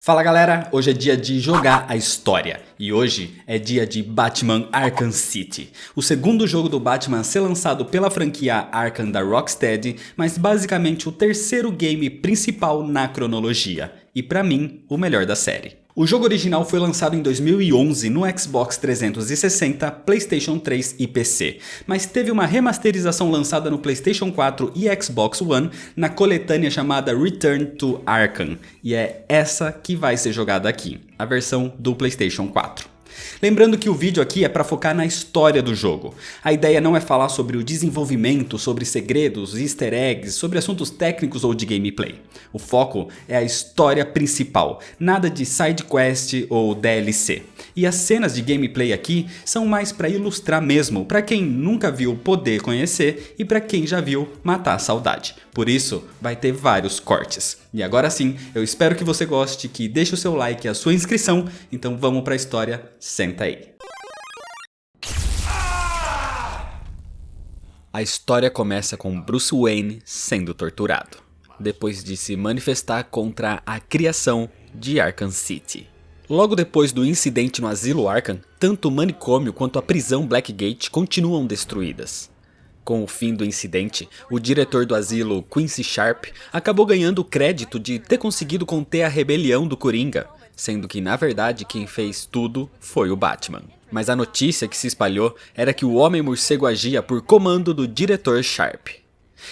Fala galera, hoje é dia de jogar a história e hoje é dia de Batman Arkham City, o segundo jogo do Batman a ser lançado pela franquia Arkham da Rocksteady, mas basicamente o terceiro game principal na cronologia e pra mim o melhor da série. O jogo original foi lançado em 2011 no Xbox 360, PlayStation 3 e PC, mas teve uma remasterização lançada no PlayStation 4 e Xbox One na coletânea chamada Return to Arkham, e é essa que vai ser jogada aqui, a versão do PlayStation 4. Lembrando que o vídeo aqui é para focar na história do jogo. A ideia não é falar sobre o desenvolvimento, sobre segredos, easter eggs, sobre assuntos técnicos ou de gameplay. O foco é a história principal, nada de side quest ou DLC. E as cenas de gameplay aqui são mais para ilustrar mesmo, para quem nunca viu poder conhecer e para quem já viu matar a saudade. Por isso vai ter vários cortes. E agora sim, eu espero que você goste, que deixe o seu like e a sua inscrição, então vamos para a história, senta aí. A história começa com Bruce Wayne sendo torturado, depois de se manifestar contra a criação de Arkham City. Logo depois do incidente no asilo Arkham, tanto o manicômio quanto a prisão Blackgate continuam destruídas. Com o fim do incidente, o diretor do asilo, Quincy Sharp, acabou ganhando o crédito de ter conseguido conter a rebelião do Coringa, sendo que na verdade quem fez tudo foi o Batman. Mas a notícia que se espalhou era que o Homem-Morcego agia por comando do diretor Sharp.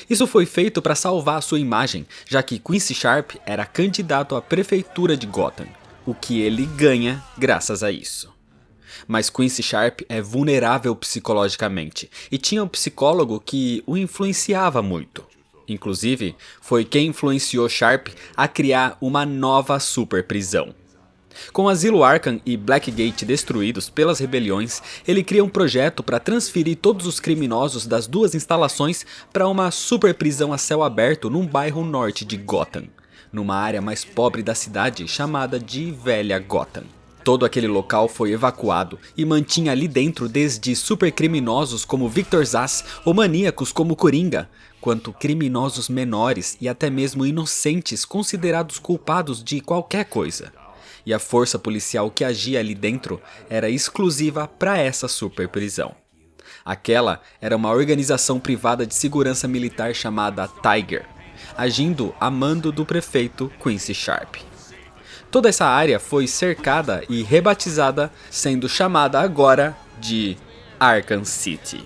Isso foi feito para salvar a sua imagem, já que Quincy Sharp era candidato à prefeitura de Gotham, o que ele ganha graças a isso. Mas Quincy Sharp é vulnerável psicologicamente e tinha um psicólogo que o influenciava muito. Inclusive, foi quem influenciou Sharp a criar uma nova super prisão. Com o asilo Arkham e Blackgate destruídos pelas rebeliões, ele cria um projeto para transferir todos os criminosos das duas instalações para uma super prisão a céu aberto num bairro norte de Gotham, numa área mais pobre da cidade chamada de Velha Gotham. Todo aquele local foi evacuado e mantinha ali dentro desde supercriminosos como Victor Zsasz ou maníacos como Coringa, quanto criminosos menores e até mesmo inocentes considerados culpados de qualquer coisa. E a força policial que agia ali dentro era exclusiva para essa super prisão. Aquela era uma organização privada de segurança militar chamada Tiger, agindo a mando do prefeito Quincy Sharp. Toda essa área foi cercada e rebatizada, sendo chamada agora de Arkham City.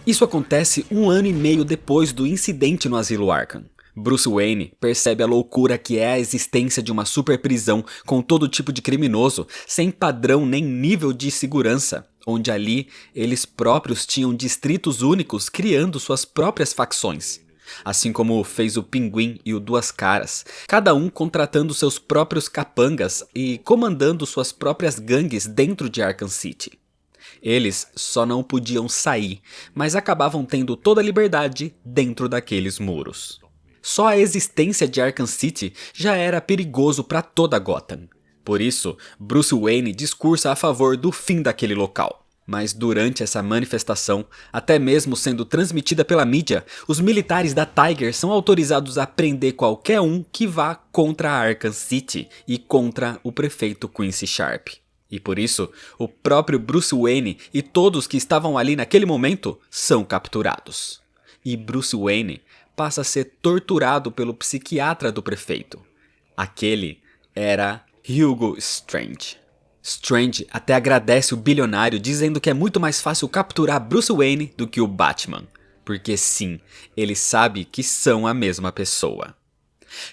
Isso acontece 1 ano e meio depois do incidente no asilo Arkham. Bruce Wayne percebe a loucura que é a existência de uma super prisão com todo tipo de criminoso, sem padrão nem nível de segurança, onde ali eles próprios tinham distritos únicos criando suas próprias facções. Assim como fez o Pinguim e o Duas Caras, cada um contratando seus próprios capangas e comandando suas próprias gangues dentro de Arkham City. Eles só não podiam sair, mas acabavam tendo toda a liberdade dentro daqueles muros. Só a existência de Arkham City já era perigoso para toda Gotham. Por isso, Bruce Wayne discursa a favor do fim daquele local. Mas durante essa manifestação, até mesmo sendo transmitida pela mídia, os militares da Tiger são autorizados a prender qualquer um que vá contra a Arkham City e contra o prefeito Quincy Sharp. E por isso, o próprio Bruce Wayne e todos que estavam ali naquele momento são capturados. E Bruce Wayne passa a ser torturado pelo psiquiatra do prefeito. Aquele era Hugo Strange. Strange até agradece o bilionário dizendo que é muito mais fácil capturar Bruce Wayne do que o Batman. Porque sim, ele sabe que são a mesma pessoa.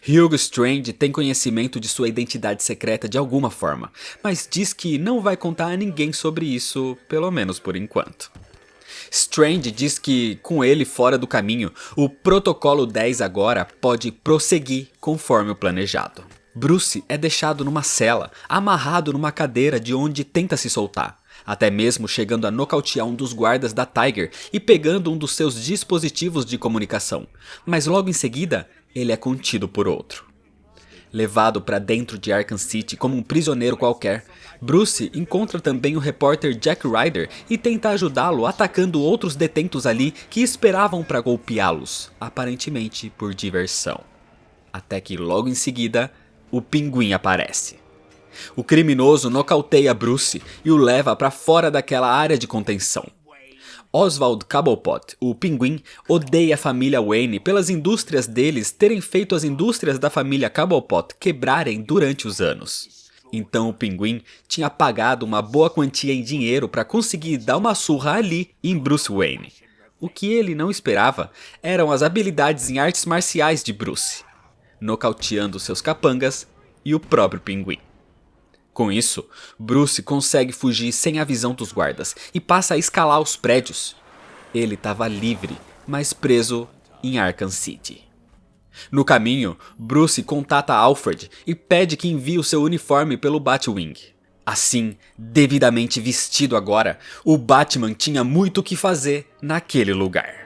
Hugo Strange tem conhecimento de sua identidade secreta de alguma forma, mas diz que não vai contar a ninguém sobre isso, pelo menos por enquanto. Strange diz que, com ele fora do caminho, o Protocolo 10 agora pode prosseguir conforme o planejado. Bruce é deixado numa cela, amarrado numa cadeira de onde tenta se soltar, até mesmo chegando a nocautear um dos guardas da Tiger e pegando um dos seus dispositivos de comunicação, mas logo em seguida ele é contido por outro. Levado para dentro de Arkham City como um prisioneiro qualquer, Bruce encontra também o repórter Jack Ryder e tenta ajudá-lo atacando outros detentos ali que esperavam para golpeá-los, aparentemente por diversão. Até que logo em seguida, o Pinguim aparece. O criminoso nocauteia Bruce e o leva para fora daquela área de contenção. Oswald Cobblepot, o Pinguim, odeia a família Wayne pelas indústrias deles terem feito as indústrias da família Cobblepot quebrarem durante os anos. Então o Pinguim tinha pagado uma boa quantia em dinheiro para conseguir dar uma surra ali em Bruce Wayne. O que ele não esperava eram as habilidades em artes marciais de Bruce, nocauteando seus capangas e o próprio Pinguim. Com isso, Bruce consegue fugir sem a visão dos guardas e passa a escalar os prédios. Ele estava livre, mas preso em Arkham City. No caminho, Bruce contata Alfred e pede que envie o seu uniforme pelo Batwing. Assim, devidamente vestido agora, o Batman tinha muito o que fazer naquele lugar.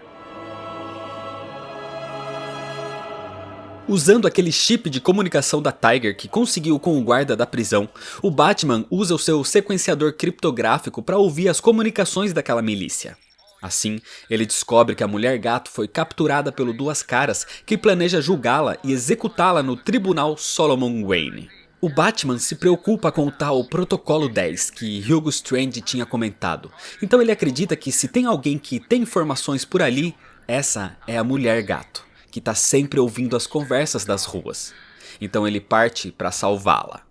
Usando aquele chip de comunicação da Tiger que conseguiu com o guarda da prisão, o Batman usa o seu sequenciador criptográfico para ouvir as comunicações daquela milícia. Assim, ele descobre que a Mulher-Gato foi capturada pelo Duas Caras, que planeja julgá-la e executá-la no Tribunal Solomon Wayne. O Batman se preocupa com o tal Protocolo 10 que Hugo Strange tinha comentado, então ele acredita que se tem alguém que tem informações por ali, essa é a Mulher-Gato, que está sempre ouvindo as conversas das ruas. Então ele parte para salvá-la.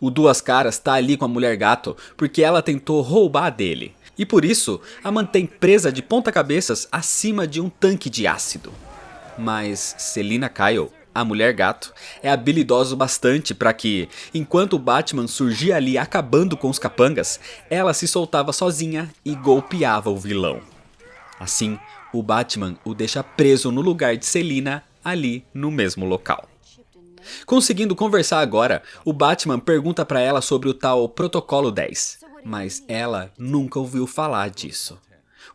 O Duas Caras está ali com a Mulher-Gato porque ela tentou roubar dele, e por isso a mantém presa de ponta-cabeças acima de um tanque de ácido. Mas Selina Kyle, a Mulher-Gato, é habilidosa o bastante para que, enquanto o Batman surgia ali acabando com os capangas, ela se soltava sozinha e golpeava o vilão. Assim, o Batman o deixa preso no lugar de Selina, ali no mesmo local. Conseguindo conversar agora, o Batman pergunta para ela sobre o tal Protocolo 10, mas ela nunca ouviu falar disso.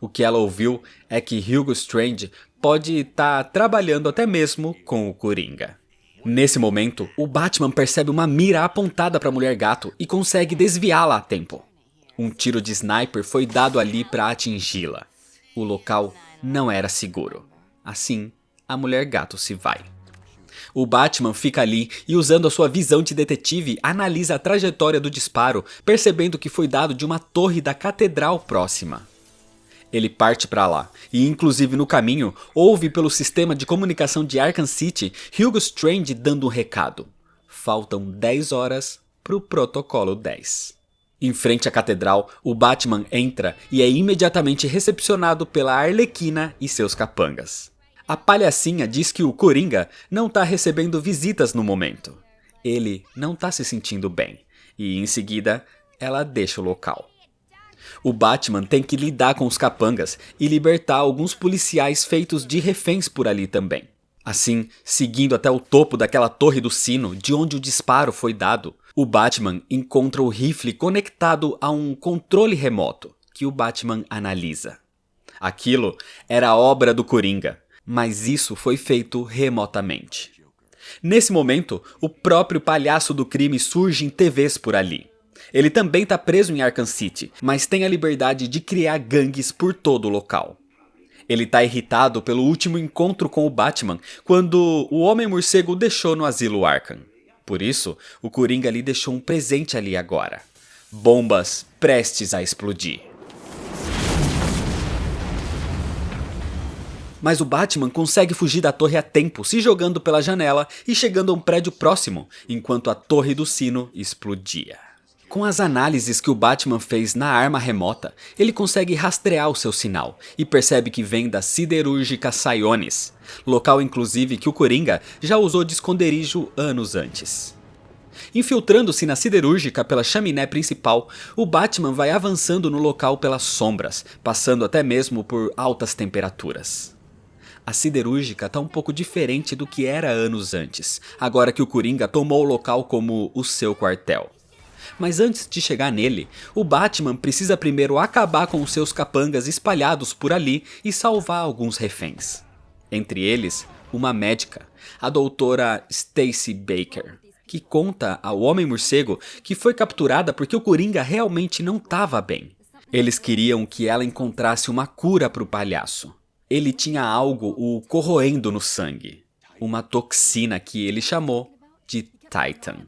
O que ela ouviu é que Hugo Strange pode estar trabalhando até mesmo com o Coringa. Nesse momento, o Batman percebe uma mira apontada para a Mulher-Gato e consegue desviá-la a tempo. Um tiro de sniper foi dado ali para atingi-la. O local não era seguro. Assim, a Mulher-Gato se vai. O Batman fica ali e, usando a sua visão de detetive, analisa a trajetória do disparo, percebendo que foi dado de uma torre da catedral próxima. Ele parte para lá e, inclusive no caminho, ouve pelo sistema de comunicação de Arkham City Hugo Strange dando um recado. Faltam 10 horas para o Protocolo 10. Em frente à catedral, o Batman entra e é imediatamente recepcionado pela Arlequina e seus capangas. A palhacinha diz que o Coringa não está recebendo visitas no momento. Ele não está se sentindo bem e, em seguida, ela deixa o local. O Batman tem que lidar com os capangas e libertar alguns policiais feitos de reféns por ali também. Assim, seguindo até o topo daquela torre do sino de onde o disparo foi dado, o Batman encontra o rifle conectado a um controle remoto que o Batman analisa. Aquilo era obra do Coringa, mas isso foi feito remotamente. Nesse momento, o próprio palhaço do crime surge em TVs por ali. Ele também está preso em Arkham City, mas tem a liberdade de criar gangues por todo o local. Ele está irritado pelo último encontro com o Batman, quando o Homem-Morcego o deixou no asilo Arkham. Por isso, o Coringa lhe deixou um presente ali agora. Bombas prestes a explodir. Mas o Batman consegue fugir da torre a tempo, se jogando pela janela e chegando a um prédio próximo, enquanto a torre do sino explodia. Com as análises que o Batman fez na arma remota, ele consegue rastrear o seu sinal e percebe que vem da siderúrgica Sionis, local inclusive que o Coringa já usou de esconderijo anos antes. Infiltrando-se na siderúrgica pela chaminé principal, o Batman vai avançando no local pelas sombras, passando até mesmo por altas temperaturas. A siderúrgica está um pouco diferente do que era anos antes, agora que o Coringa tomou o local como o seu quartel. Mas antes de chegar nele, o Batman precisa primeiro acabar com os seus capangas espalhados por ali e salvar alguns reféns. Entre eles, uma médica, a doutora Stacy Baker, que conta ao Homem-Morcego que foi capturada porque o Coringa realmente não estava bem. Eles queriam que ela encontrasse uma cura para o palhaço. Ele tinha algo o corroendo no sangue, uma toxina que ele chamou de Titan.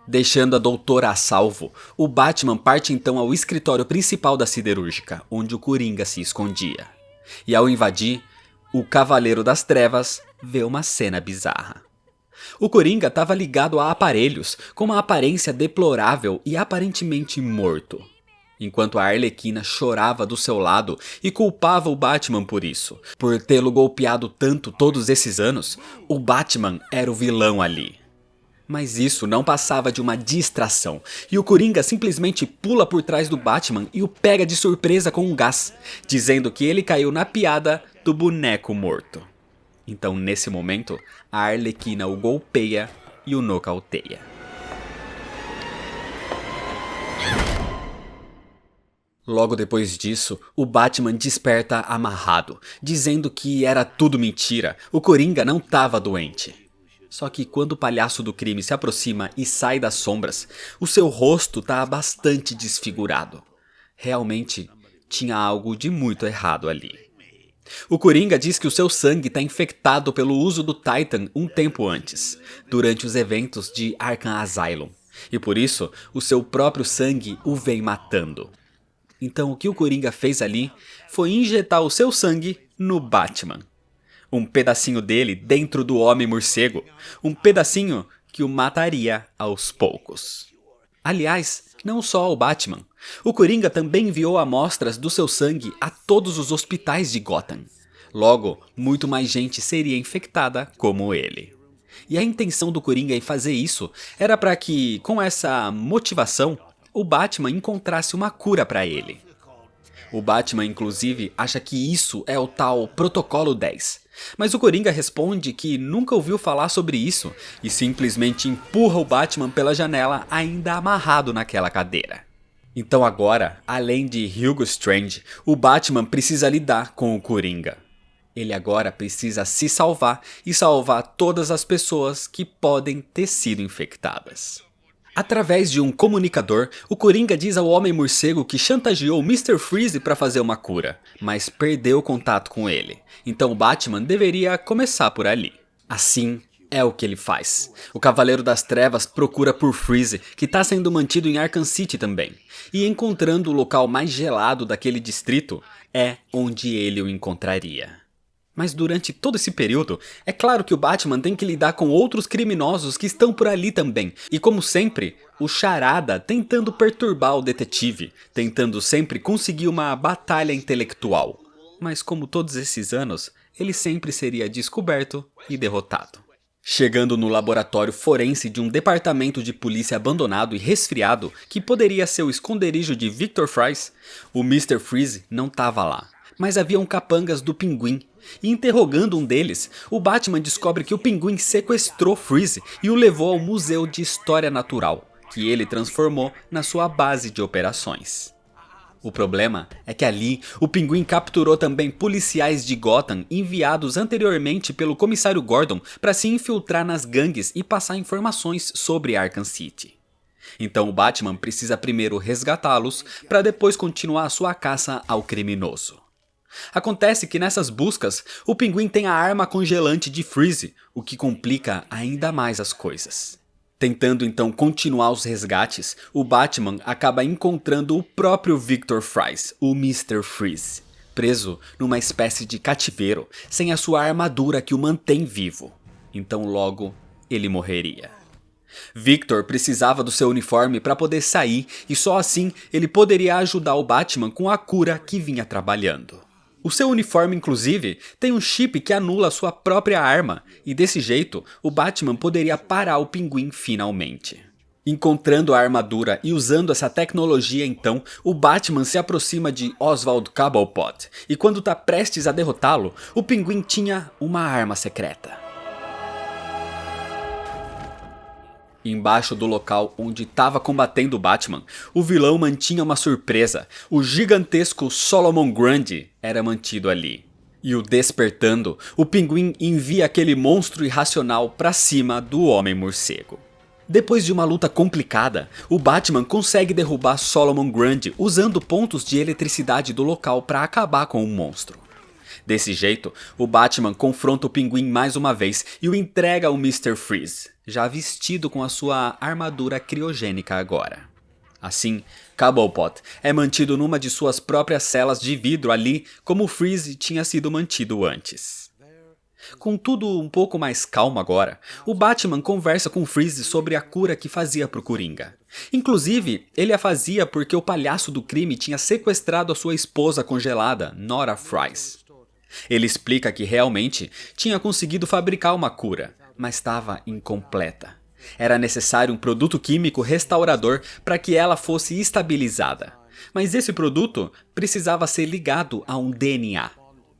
Deixando a doutora a salvo, o Batman parte então ao escritório principal da siderúrgica, onde o Coringa se escondia. E ao invadir, o Cavaleiro das Trevas vê uma cena bizarra. O Coringa estava ligado a aparelhos, com uma aparência deplorável e aparentemente morto. Enquanto a Arlequina chorava do seu lado e culpava o Batman por isso. Por tê-lo golpeado tanto todos esses anos, o Batman era o vilão ali. Mas isso não passava de uma distração, e o Coringa simplesmente pula por trás do Batman e o pega de surpresa com um gás, dizendo que ele caiu na piada do boneco morto. Então, nesse momento, a Arlequina o golpeia e o nocauteia. Logo depois disso, o Batman desperta amarrado, dizendo que era tudo mentira, o Coringa não estava doente. Só que quando o palhaço do crime se aproxima e sai das sombras, o seu rosto está bastante desfigurado. Realmente, tinha algo de muito errado ali. O Coringa diz que o seu sangue está infectado pelo uso do Titan um tempo antes, durante os eventos de Arkham Asylum, e por isso o seu próprio sangue o vem matando. Então o que o Coringa fez ali foi injetar o seu sangue no Batman. Um pedacinho dele dentro do Homem-Morcego, um pedacinho que o mataria aos poucos. Aliás, não só ao Batman. O Coringa também enviou amostras do seu sangue a todos os hospitais de Gotham. Logo, muito mais gente seria infectada como ele. E a intenção do Coringa em fazer isso era para que, com essa motivação, o Batman encontrasse uma cura para ele. O Batman, inclusive, acha que isso é o tal Protocolo 10. Mas o Coringa responde que nunca ouviu falar sobre isso e simplesmente empurra o Batman pela janela ainda amarrado naquela cadeira. Então agora, além de Hugo Strange, o Batman precisa lidar com o Coringa. Ele agora precisa se salvar e salvar todas as pessoas que podem ter sido infectadas. Através de um comunicador, o Coringa diz ao Homem-Morcego que chantageou Mr. Freeze para fazer uma cura, mas perdeu contato com ele. Então o Batman deveria começar por ali. Assim, é o que ele faz. O Cavaleiro das Trevas procura por Freeze, que está sendo mantido em Arkham City também. E encontrando o local mais gelado daquele distrito, é onde ele o encontraria. Mas durante todo esse período, é claro que o Batman tem que lidar com outros criminosos que estão por ali também. E como sempre, o Charada tentando perturbar o detetive, tentando sempre conseguir uma batalha intelectual. Mas como todos esses anos, ele sempre seria descoberto e derrotado. Chegando no laboratório forense de um departamento de polícia abandonado e resfriado, que poderia ser o esconderijo de Victor Fries, o Mr. Freeze não estava lá. Mas haviam capangas do Pinguim, e interrogando um deles, o Batman descobre que o Pinguim sequestrou Freeze e o levou ao Museu de História Natural, que ele transformou na sua base de operações. O problema é que ali, o Pinguim capturou também policiais de Gotham enviados anteriormente pelo comissário Gordon para se infiltrar nas gangues e passar informações sobre Arkham City. Então o Batman precisa primeiro resgatá-los para depois continuar sua caça ao criminoso. Acontece que nessas buscas, o Pinguim tem a arma congelante de Freeze, o que complica ainda mais as coisas. Tentando então continuar os resgates, o Batman acaba encontrando o próprio Victor Fries, o Mr. Freeze, preso numa espécie de cativeiro, sem a sua armadura que o mantém vivo. Então logo, ele morreria. Victor precisava do seu uniforme para poder sair e só assim ele poderia ajudar o Batman com a cura que vinha trabalhando. O seu uniforme, inclusive, tem um chip que anula sua própria arma, e desse jeito, o Batman poderia parar o Pinguim finalmente. Encontrando a armadura e usando essa tecnologia então, o Batman se aproxima de Oswald Cobblepot, e quando está prestes a derrotá-lo, o Pinguim tinha uma arma secreta. Embaixo do local onde estava combatendo o Batman, o vilão mantinha uma surpresa. O gigantesco Solomon Grundy era mantido ali. E o despertando, o Pinguim envia aquele monstro irracional para cima do Homem-Morcego. Depois de uma luta complicada, o Batman consegue derrubar Solomon Grundy usando pontos de eletricidade do local para acabar com o monstro. Desse jeito, o Batman confronta o Pinguim mais uma vez e o entrega ao Mr. Freeze, já vestido com a sua armadura criogênica agora. Assim, Cobblepot é mantido numa de suas próprias celas de vidro ali como o Freeze tinha sido mantido antes. Com tudo um pouco mais calmo agora, o Batman conversa com o Freeze sobre a cura que fazia pro Coringa. Inclusive, ele a fazia porque o palhaço do crime tinha sequestrado a sua esposa congelada, Nora Fries. Ele explica que realmente tinha conseguido fabricar uma cura, mas estava incompleta. Era necessário um produto químico restaurador para que ela fosse estabilizada. Mas esse produto precisava ser ligado a um DNA.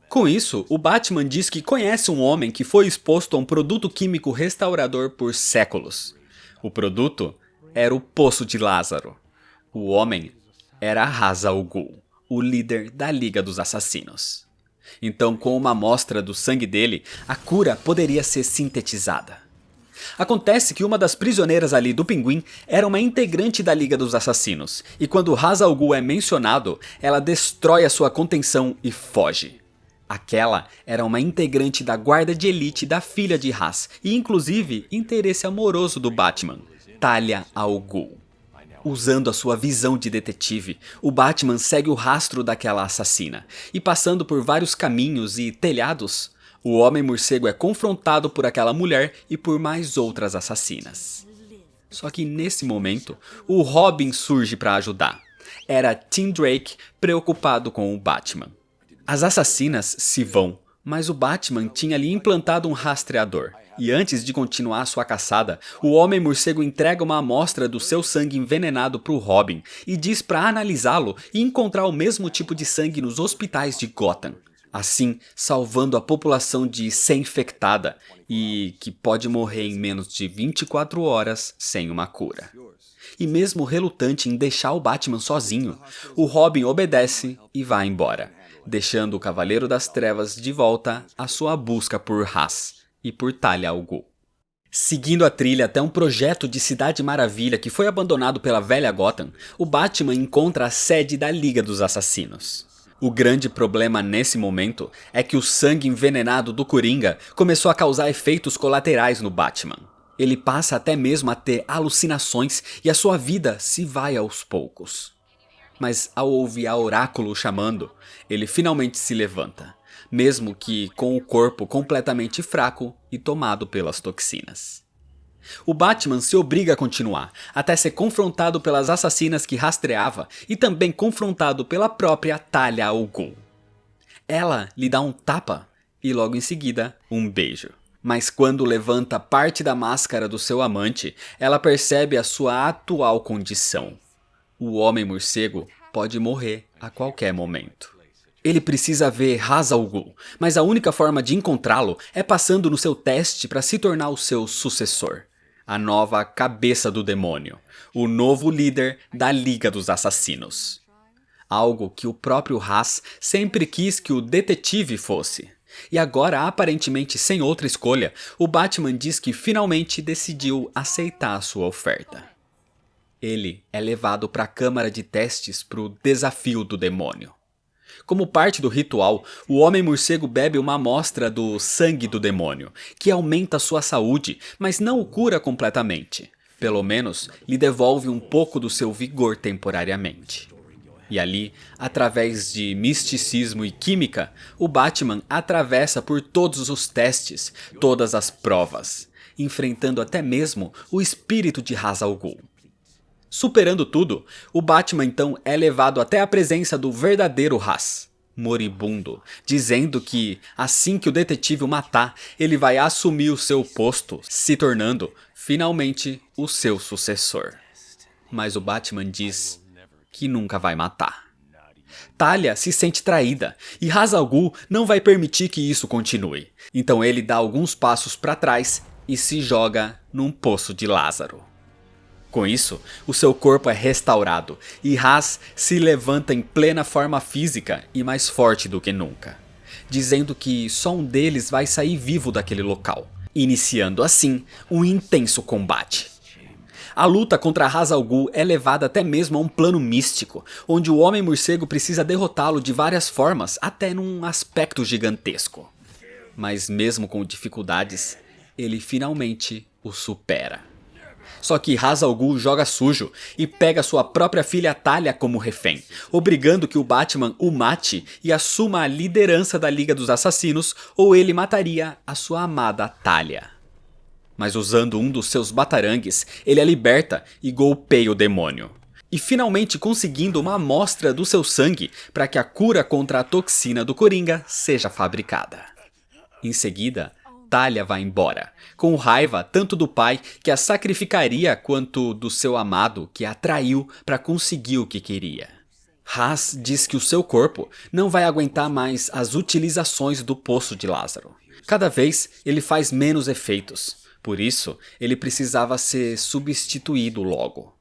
Com isso, o Batman diz que conhece um homem que foi exposto a um produto químico restaurador por séculos. O produto era o Poço de Lázaro. O homem era Ra's al Ghul, o líder da Liga dos Assassinos. Então, com uma amostra do sangue dele, a cura poderia ser sintetizada. Acontece que uma das prisioneiras ali do Pinguim era uma integrante da Liga dos Assassinos, e quando Ra's al Ghul é mencionado, ela destrói a sua contenção e foge. Aquela era uma integrante da guarda de elite da filha de Ra's, e inclusive interesse amoroso do Batman, Talia al Ghul. Usando a sua visão de detetive, o Batman segue o rastro daquela assassina, e passando por vários caminhos e telhados, o Homem-Morcego é confrontado por aquela mulher e por mais outras assassinas. Só que nesse momento, o Robin surge para ajudar. Era Tim Drake preocupado com o Batman. As assassinas se vão, mas o Batman tinha ali implantado um rastreador. E antes de continuar sua caçada, o Homem-Morcego entrega uma amostra do seu sangue envenenado para o Robin e diz para analisá-lo e encontrar o mesmo tipo de sangue nos hospitais de Gotham. Assim, salvando a população de ser infectada e que pode morrer em menos de 24 horas sem uma cura. E mesmo relutante em deixar o Batman sozinho, o Robin obedece e vai embora, deixando o Cavaleiro das Trevas de volta à sua busca por Ra's e por Talia al Ghul. Seguindo a trilha até um projeto de Cidade Maravilha que foi abandonado pela velha Gotham, o Batman encontra a sede da Liga dos Assassinos. O grande problema nesse momento é que o sangue envenenado do Coringa começou a causar efeitos colaterais no Batman. Ele passa até mesmo a ter alucinações e a sua vida se vai aos poucos. Mas ao ouvir a Oráculo chamando, ele finalmente se levanta, mesmo que com o corpo completamente fraco e tomado pelas toxinas. O Batman se obriga a continuar, até ser confrontado pelas assassinas que rastreava e também confrontado pela própria Talia al Ghul. Ela lhe dá um tapa e logo em seguida um beijo. Mas quando levanta parte da máscara do seu amante, ela percebe a sua atual condição. O Homem-Morcego pode morrer a qualquer momento. Ele precisa ver Ra's al Ghul, mas a única forma de encontrá-lo é passando no seu teste para se tornar o seu sucessor. A nova cabeça do demônio, o novo líder da Liga dos Assassinos. Algo que o próprio Ra's sempre quis que o detetive fosse. E agora, aparentemente sem outra escolha, o Batman diz que finalmente decidiu aceitar a sua oferta. Ele é levado para a câmara de testes para o desafio do demônio. Como parte do ritual, o Homem-Morcego bebe uma amostra do sangue do demônio, que aumenta sua saúde, mas não o cura completamente. Pelo menos, lhe devolve um pouco do seu vigor temporariamente. E ali, através de misticismo e química, o Batman atravessa por todos os testes, todas as provas, enfrentando até mesmo o espírito de Ra's al Ghul. Superando tudo, o Batman então é levado até a presença do verdadeiro Ra's, moribundo, dizendo que assim que o detetive o matar, ele vai assumir o seu posto, se tornando finalmente o seu sucessor. Mas o Batman diz que nunca vai matar. Talia se sente traída e Ra's al Ghul não vai permitir que isso continue. Então ele dá alguns passos para trás e se joga num poço de Lázaro. Com isso, o seu corpo é restaurado e Ra's se levanta em plena forma física e mais forte do que nunca, dizendo que só um deles vai sair vivo daquele local, iniciando assim um intenso combate. A luta contra Ra's al Ghul é levada até mesmo a um plano místico, onde o Homem-Morcego precisa derrotá-lo de várias formas, até num aspecto gigantesco. Mas mesmo com dificuldades, ele finalmente o supera. Só que Ra's al Ghul joga sujo e pega sua própria filha Talia como refém, obrigando que o Batman o mate e assuma a liderança da Liga dos Assassinos, ou ele mataria a sua amada Talia. Mas usando um dos seus batarangues, ele a liberta e golpeia o demônio. E finalmente conseguindo uma amostra do seu sangue para que a cura contra a toxina do Coringa seja fabricada. Em seguida, Talia vai embora, com raiva tanto do pai que a sacrificaria quanto do seu amado que a traiu para conseguir o que queria. Ra's diz que o seu corpo não vai aguentar mais as utilizações do Poço de Lázaro. Cada vez ele faz menos efeitos. Por isso, ele precisava ser substituído logo.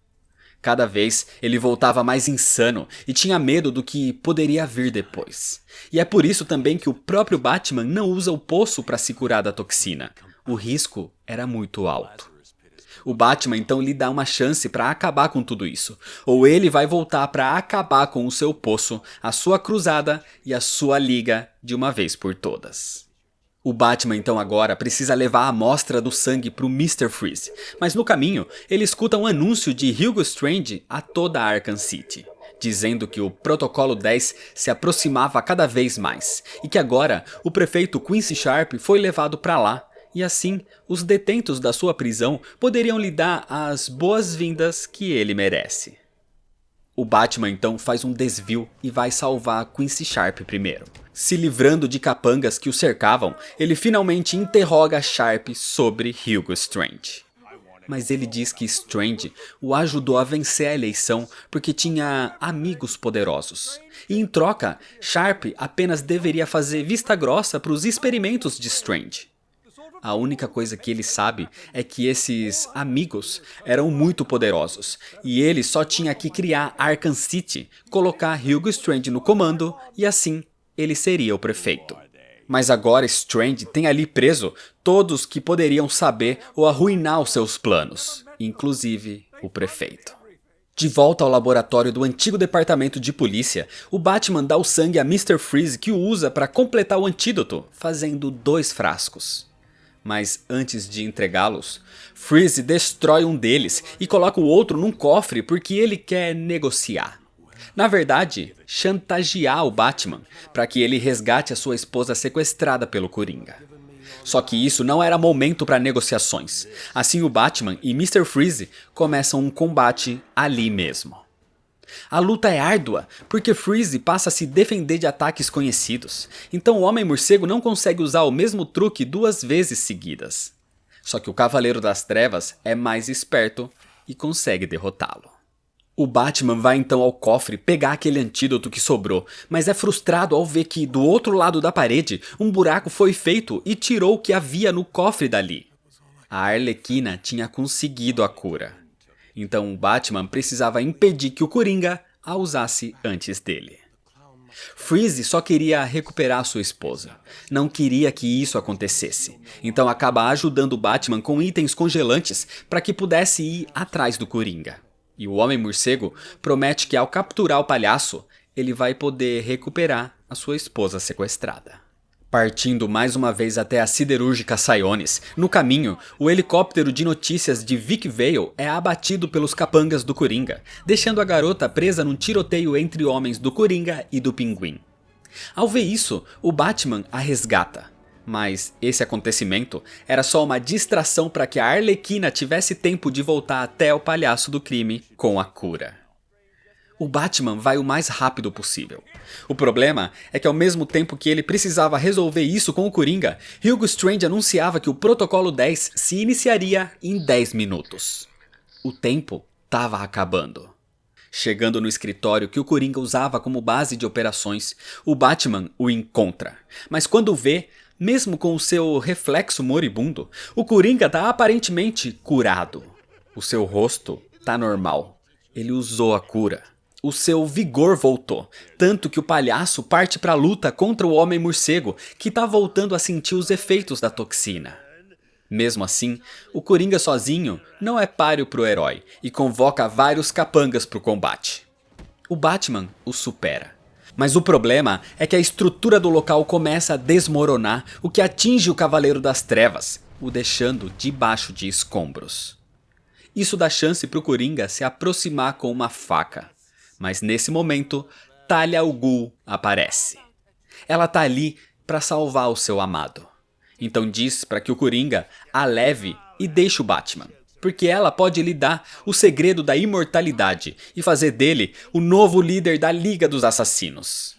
Cada vez ele voltava mais insano e tinha medo do que poderia vir depois. E é por isso também que o próprio Batman não usa o poço para se curar da toxina. O risco era muito alto. O Batman então lhe dá uma chance para acabar com tudo isso. Ou ele vai voltar para acabar com o seu poço, a sua cruzada e a sua liga de uma vez por todas. O Batman então agora precisa levar a amostra do sangue para o Mr. Freeze, mas no caminho ele escuta um anúncio de Hugo Strange a toda a Arkham City, dizendo que o Protocolo 10 se aproximava cada vez mais e que agora o prefeito Quincy Sharp foi levado para lá e assim os detentos da sua prisão poderiam lhe dar as boas-vindas que ele merece. O Batman então faz um desvio e vai salvar Quincy Sharp primeiro. Se livrando de capangas que o cercavam, ele finalmente interroga Sharp sobre Hugo Strange. Mas ele diz que Strange o ajudou a vencer a eleição porque tinha amigos poderosos. E em troca, Sharp apenas deveria fazer vista grossa para os experimentos de Strange. A única coisa que ele sabe é que esses amigos eram muito poderosos e ele só tinha que criar Arkham City, colocar Hugo Strange no comando e assim ele seria o prefeito. Mas agora Strange tem ali preso todos que poderiam saber ou arruinar os seus planos, inclusive o prefeito. De volta ao laboratório do antigo departamento de polícia, o Batman dá o sangue a Mr. Freeze que o usa para completar o antídoto, fazendo 2 frascos. Mas antes de entregá-los, Freeze destrói um deles e coloca o outro num cofre porque ele quer negociar. Na verdade, chantagear o Batman para que ele resgate a sua esposa sequestrada pelo Coringa. Só que isso não era momento para negociações. Assim o Batman e Mr. Freeze começam um combate ali mesmo. A luta é árdua, porque Freeze passa a se defender de ataques conhecidos, então o Homem-Morcego não consegue usar o mesmo truque 2 vezes seguidas. Só que o Cavaleiro das Trevas é mais esperto e consegue derrotá-lo. O Batman vai então ao cofre pegar aquele antídoto que sobrou, mas é frustrado ao ver que do outro lado da parede um buraco foi feito e tirou o que havia no cofre dali. A Arlequina tinha conseguido a cura. Então o Batman precisava impedir que o Coringa a usasse antes dele. Freeze só queria recuperar sua esposa. Não queria que isso acontecesse. Então acaba ajudando o Batman com itens congelantes para que pudesse ir atrás do Coringa. E o Homem-Morcego promete que ao capturar o palhaço, ele vai poder recuperar a sua esposa sequestrada. Partindo mais uma vez até a siderúrgica Sionis, no caminho, o helicóptero de notícias de Vic Vale é abatido pelos capangas do Coringa, deixando a garota presa num tiroteio entre homens do Coringa e do Pinguim. Ao ver isso, o Batman a resgata. Mas esse acontecimento era só uma distração para que a Arlequina tivesse tempo de voltar até o palhaço do crime com a cura. O Batman vai o mais rápido possível. O problema é que ao mesmo tempo que ele precisava resolver isso com o Coringa, Hugo Strange anunciava que o Protocolo 10 se iniciaria em 10 minutos. O tempo estava acabando. Chegando no escritório que o Coringa usava como base de operações, o Batman o encontra. Mas quando o vê, mesmo com o seu reflexo moribundo, o Coringa está aparentemente curado. O seu rosto está normal. Ele usou a cura. O seu vigor voltou, tanto que o palhaço parte para a luta contra o Homem-Morcego, que está voltando a sentir os efeitos da toxina. Mesmo assim, o Coringa sozinho não é páreo pro herói e convoca vários capangas pro combate. O Batman o supera. Mas o problema é que a estrutura do local começa a desmoronar, o que atinge o Cavaleiro das Trevas, o deixando debaixo de escombros. Isso dá chance pro Coringa se aproximar com uma faca. Mas nesse momento, Talia al Ghul aparece. Ela tá ali para salvar o seu amado. Então diz para que o Coringa a leve e deixe o Batman, porque ela pode lhe dar o segredo da imortalidade e fazer dele o novo líder da Liga dos Assassinos.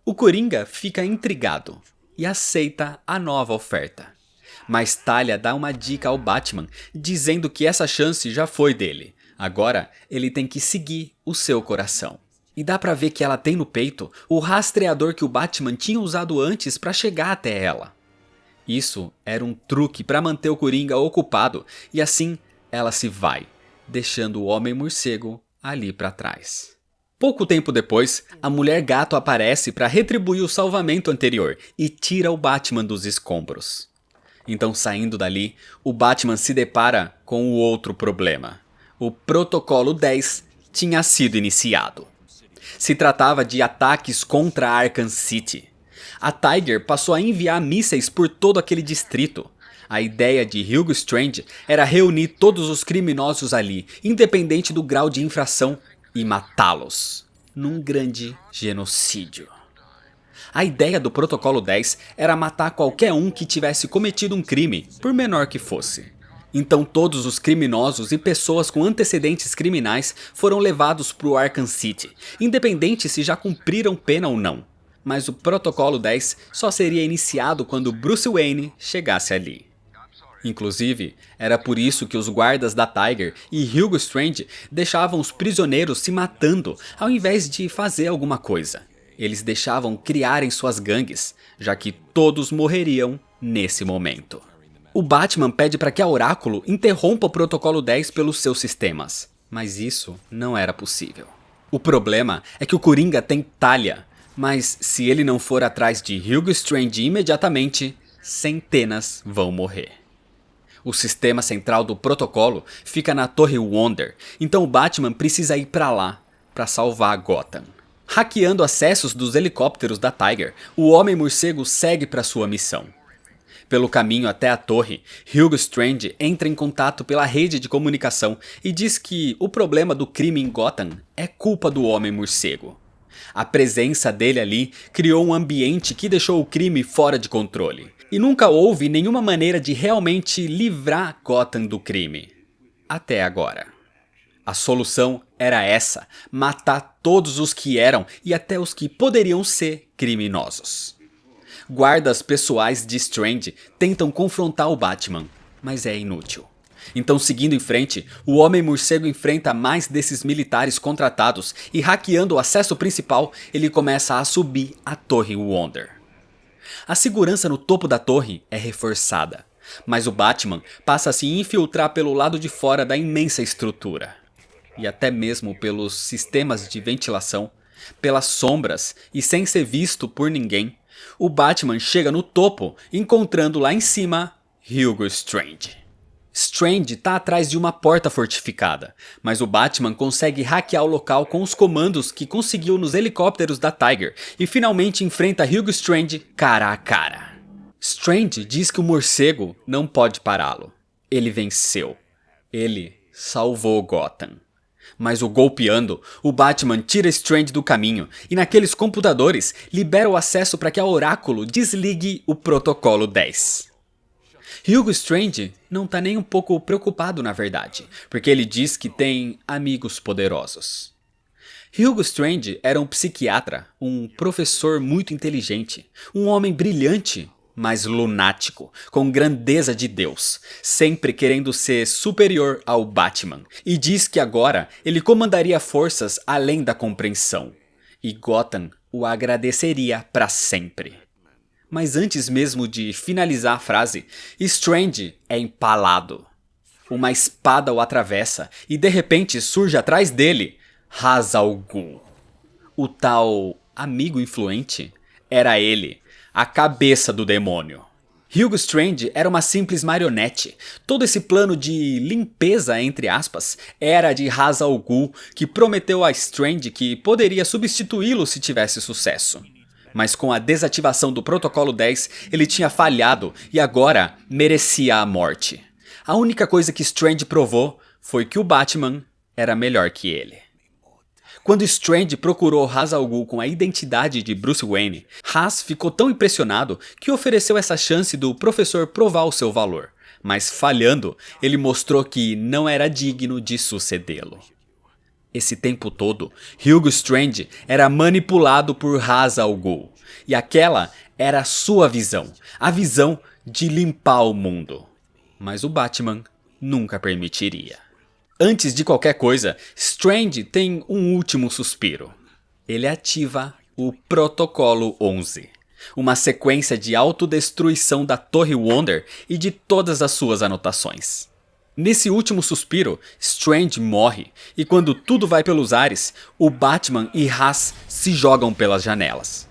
O Coringa fica intrigado e aceita a nova oferta. Mas Talia dá uma dica ao Batman, dizendo que essa chance já foi dele. Agora ele tem que seguir o seu coração. E dá pra ver que ela tem no peito o rastreador que o Batman tinha usado antes para chegar até ela. Isso era um truque para manter o Coringa ocupado e assim ela se vai, deixando o Homem-Morcego ali para trás. Pouco tempo depois, a Mulher Gato aparece para retribuir o salvamento anterior e tira o Batman dos escombros. Então, saindo dali, o Batman se depara com o outro problema. O Protocolo 10 tinha sido iniciado. Se tratava de ataques contra Arkham City. A Tiger passou a enviar mísseis por todo aquele distrito. A ideia de Hugo Strange era reunir todos os criminosos ali, independente do grau de infração, e matá-los, num grande genocídio. A ideia do Protocolo 10 era matar qualquer um que tivesse cometido um crime, por menor que fosse. Então todos os criminosos e pessoas com antecedentes criminais foram levados para o Arkham City, independente se já cumpriram pena ou não. Mas o Protocolo 10 só seria iniciado quando Bruce Wayne chegasse ali. Inclusive, era por isso que os guardas da Tiger e Hugo Strange deixavam os prisioneiros se matando ao invés de fazer alguma coisa. Eles deixavam criarem suas gangues, já que todos morreriam nesse momento. O Batman pede para que a Oráculo interrompa o Protocolo 10 pelos seus sistemas, mas isso não era possível. O problema é que o Coringa tem Talia, mas se ele não for atrás de Hugo Strange imediatamente, centenas vão morrer. O sistema central do protocolo fica na Torre Wonder, então o Batman precisa ir para lá para salvar Gotham. Hackeando acessos dos helicópteros da Tiger, o Homem-Morcego segue para sua missão. Pelo caminho até a torre, Hugo Strange entra em contato pela rede de comunicação e diz que o problema do crime em Gotham é culpa do Homem-Morcego. A presença dele ali criou um ambiente que deixou o crime fora de controle. E nunca houve nenhuma maneira de realmente livrar Gotham do crime. Até agora. A solução era essa: matar todos os que eram e até os que poderiam ser criminosos. Guardas pessoais de Strange tentam confrontar o Batman, mas é inútil. Então, seguindo em frente, o Homem-Morcego enfrenta mais desses militares contratados e, hackeando o acesso principal, ele começa a subir a Torre Wonder. A segurança no topo da torre é reforçada, mas o Batman passa a se infiltrar pelo lado de fora da imensa estrutura. E até mesmo pelos sistemas de ventilação, pelas sombras e sem ser visto por ninguém, o Batman chega no topo, encontrando lá em cima Hugo Strange. Strange está atrás de uma porta fortificada, mas o Batman consegue hackear o local com os comandos que conseguiu nos helicópteros da Tiger e finalmente enfrenta Hugo Strange cara a cara. Strange diz que o morcego não pode pará-lo. Ele venceu. Ele salvou Gotham. Mas o golpeando, o Batman tira Strange do caminho e naqueles computadores libera o acesso para que a Oráculo desligue o Protocolo 10. Hugo Strange não está nem um pouco preocupado na verdade, porque ele diz que tem amigos poderosos. Hugo Strange era um psiquiatra, um professor muito inteligente, um homem brilhante, mas lunático, com grandeza de Deus, sempre querendo ser superior ao Batman, e diz que agora ele comandaria forças além da compreensão, e Gotham o agradeceria para sempre. Mas antes mesmo de finalizar a frase, Strange é empalado. Uma espada o atravessa e de repente surge atrás dele Ra's al Ghul. O tal amigo influente era ele, a cabeça do demônio. Hugo Strange era uma simples marionete. Todo esse plano de limpeza, entre aspas, era de Ra's al Ghul, que prometeu a Strange que poderia substituí-lo se tivesse sucesso. Mas com a desativação do Protocolo 10, ele tinha falhado e agora merecia a morte. A única coisa que Strange provou foi que o Batman era melhor que ele. Quando Strange procurou Ra's al Ghul com a identidade de Bruce Wayne, Ra's ficou tão impressionado que ofereceu essa chance do professor provar o seu valor. Mas falhando, ele mostrou que não era digno de sucedê-lo. Esse tempo todo, Hugo Strange era manipulado por Ra's al Ghul. E aquela era a sua visão, a visão de limpar o mundo. Mas o Batman nunca permitiria. Antes de qualquer coisa, Strange tem um último suspiro. Ele ativa o Protocolo 11, uma sequência de autodestruição da Torre Wonder e de todas as suas anotações. Nesse último suspiro, Strange morre e quando tudo vai pelos ares, o Batman e Ra's se jogam pelas janelas.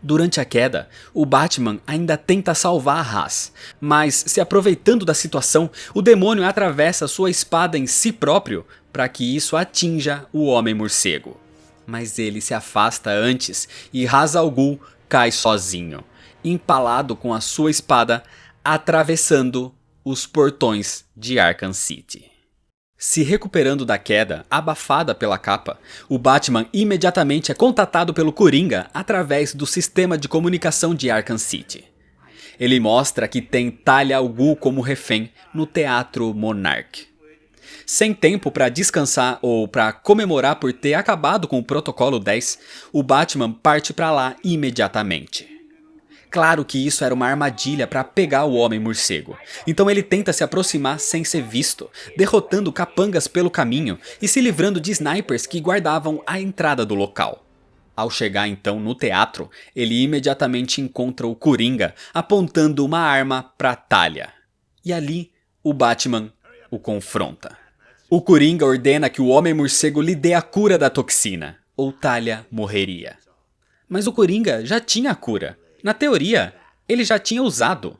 Durante a queda, o Batman ainda tenta salvar Ra's, mas se aproveitando da situação, o demônio atravessa sua espada em si próprio para que isso atinja o Homem-Morcego. Mas ele se afasta antes e Ra's al Ghul cai sozinho, empalado com a sua espada, atravessando os portões de Arkham City. Se recuperando da queda, abafada pela capa, o Batman imediatamente é contatado pelo Coringa através do sistema de comunicação de Arkham City. Ele mostra que tem Talia al Ghul como refém no Teatro Monarch. Sem tempo para descansar ou para comemorar por ter acabado com o Protocolo 10, o Batman parte para lá imediatamente. Claro que isso era uma armadilha para pegar o Homem-Morcego, então ele tenta se aproximar sem ser visto, derrotando capangas pelo caminho e se livrando de snipers que guardavam a entrada do local. Ao chegar então no teatro, ele imediatamente encontra o Coringa apontando uma arma para Talia. E ali, o Batman o confronta. O Coringa ordena que o Homem-Morcego lhe dê a cura da toxina, ou Talia morreria. Mas o Coringa já tinha a cura. Na teoria, ele já tinha usado.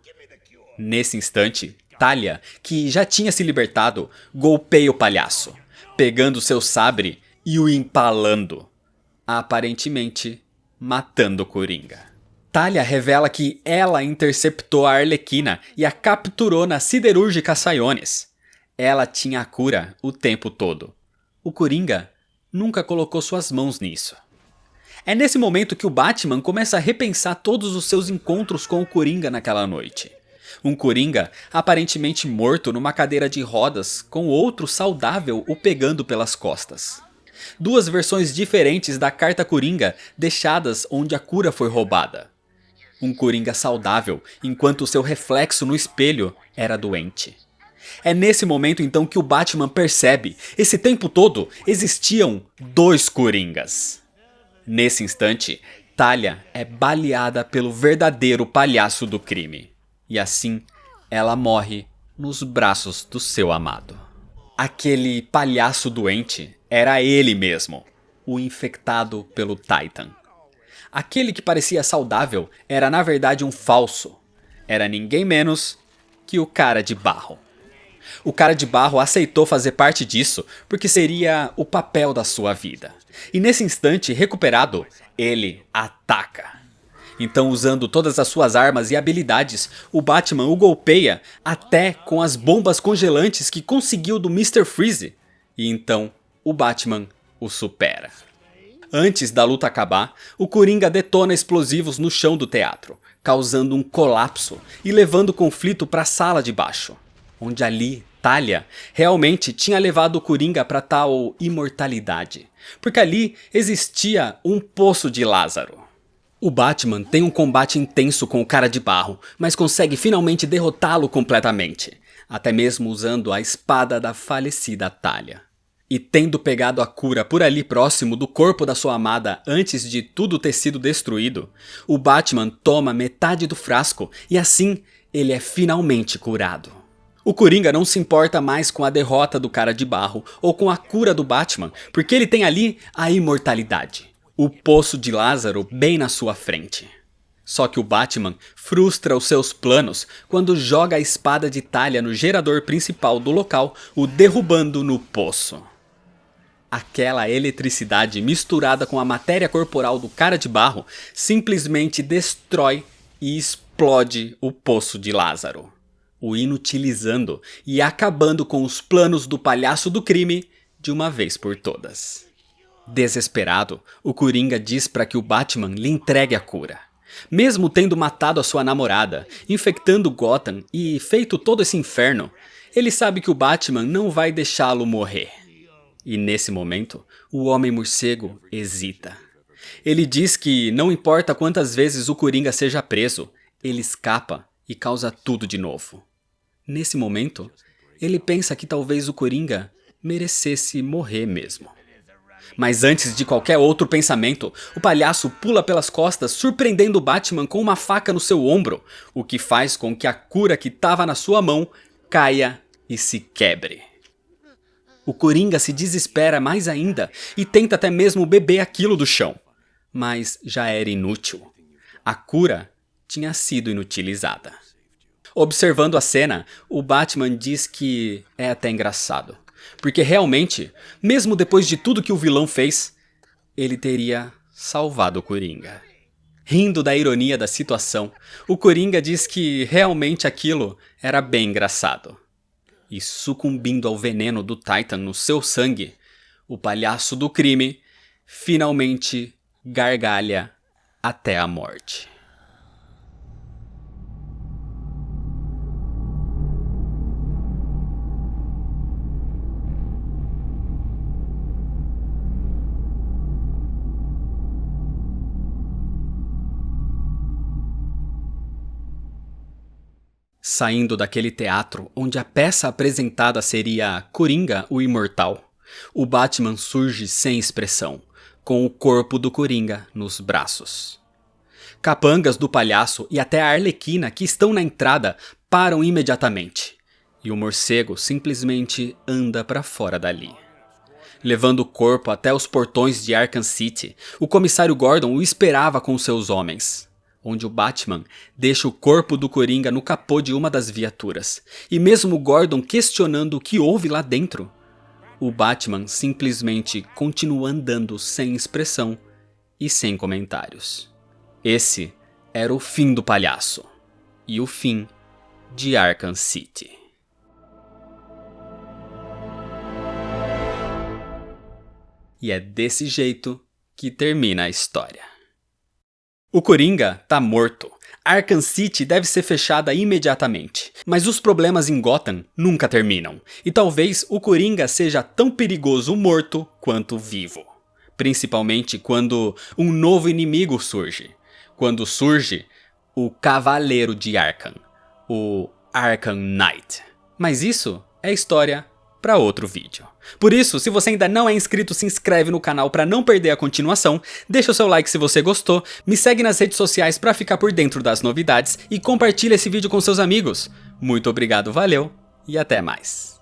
Nesse instante, Talia, que já tinha se libertado, golpeia o palhaço, pegando seu sabre e o empalando, aparentemente matando o Coringa. Talia revela que ela interceptou a Arlequina e a capturou na siderúrgica Siones. Ela tinha a cura o tempo todo. O Coringa nunca colocou suas mãos nisso. É nesse momento que o Batman começa a repensar todos os seus encontros com o Coringa naquela noite. Um Coringa aparentemente morto numa cadeira de rodas, com outro saudável o pegando pelas costas. Duas versões diferentes da carta Coringa deixadas onde a cura foi roubada. Um Coringa saudável, enquanto seu reflexo no espelho era doente. É nesse momento então que o Batman percebe, esse tempo todo existiam dois Coringas. Nesse instante, Talia é baleada pelo verdadeiro palhaço do crime. E assim, ela morre nos braços do seu amado. Aquele palhaço doente era ele mesmo, o infectado pelo Titan. Aquele que parecia saudável era na verdade um falso. Era ninguém menos que o Cara de Barro. O Cara de Barro aceitou fazer parte disso porque seria o papel da sua vida. E nesse instante, recuperado, ele ataca. Então, usando todas as suas armas e habilidades, o Batman o golpeia até com as bombas congelantes que conseguiu do Mr. Freeze. E então, o Batman o supera. Antes da luta acabar, o Coringa detona explosivos no chão do teatro, causando um colapso e levando o conflito para a sala de baixo, onde ali Talia realmente tinha levado o Coringa para tal imortalidade, porque ali existia um poço de Lázaro. O Batman tem um combate intenso com o Cara de Barro, mas consegue finalmente derrotá-lo completamente, até mesmo usando a espada da falecida Talia. E tendo pegado a cura por ali próximo do corpo da sua amada antes de tudo ter sido destruído, o Batman toma metade do frasco e assim ele é finalmente curado. O Coringa não se importa mais com a derrota do Cara de Barro ou com a cura do Batman, porque ele tem ali a imortalidade, o poço de Lázaro bem na sua frente. Só que o Batman frustra os seus planos quando joga a espada de talha no gerador principal do local, o derrubando no poço. Aquela eletricidade misturada com a matéria corporal do cara de barro simplesmente destrói e explode o poço de Lázaro, o inutilizando e acabando com os planos do palhaço do crime de uma vez por todas. Desesperado, o Coringa diz para que o Batman lhe entregue a cura. Mesmo tendo matado a sua namorada, infectando Gotham e feito todo esse inferno, ele sabe que o Batman não vai deixá-lo morrer. E nesse momento, o Homem-Morcego hesita. Ele diz que não importa quantas vezes o Coringa seja preso, ele escapa e causa tudo de novo. Nesse momento, ele pensa que talvez o Coringa merecesse morrer mesmo. Mas antes de qualquer outro pensamento, o palhaço pula pelas costas, surpreendendo o Batman com uma faca no seu ombro, o que faz com que a cura que estava na sua mão caia e se quebre. O Coringa se desespera mais ainda e tenta até mesmo beber aquilo do chão. Mas já era inútil. A cura tinha sido inutilizada. Observando a cena, o Batman diz que é até engraçado. Porque realmente, mesmo depois de tudo que o vilão fez, ele teria salvado o Coringa. Rindo da ironia da situação, o Coringa diz que realmente aquilo era bem engraçado. E sucumbindo ao veneno do Titan no seu sangue, o palhaço do crime finalmente gargalha até a morte. Saindo daquele teatro onde a peça apresentada seria Coringa, o Imortal, o Batman surge sem expressão, com o corpo do Coringa nos braços. Capangas do palhaço e até a Arlequina que estão na entrada param imediatamente, e o morcego simplesmente anda para fora dali. Levando o corpo até os portões de Arkham City, o comissário Gordon o esperava com seus homens, onde o Batman deixa o corpo do Coringa no capô de uma das viaturas. E mesmo Gordon questionando o que houve lá dentro, o Batman simplesmente continua andando sem expressão e sem comentários. Esse era o fim do palhaço e o fim de Arkham City. E é desse jeito que termina a história. O Coringa tá morto. Arkham City deve ser fechada imediatamente. Mas os problemas em Gotham nunca terminam. E talvez o Coringa seja tão perigoso morto quanto vivo. Principalmente quando um novo inimigo surge. Quando surge o Cavaleiro de Arkham. O Arkham Knight. Mas isso é história para outro vídeo. Por isso, se você ainda não é inscrito, se inscreve no canal para não perder a continuação, deixa o seu like se você gostou, me segue nas redes sociais para ficar por dentro das novidades e compartilha esse vídeo com seus amigos. Muito obrigado, valeu e até mais.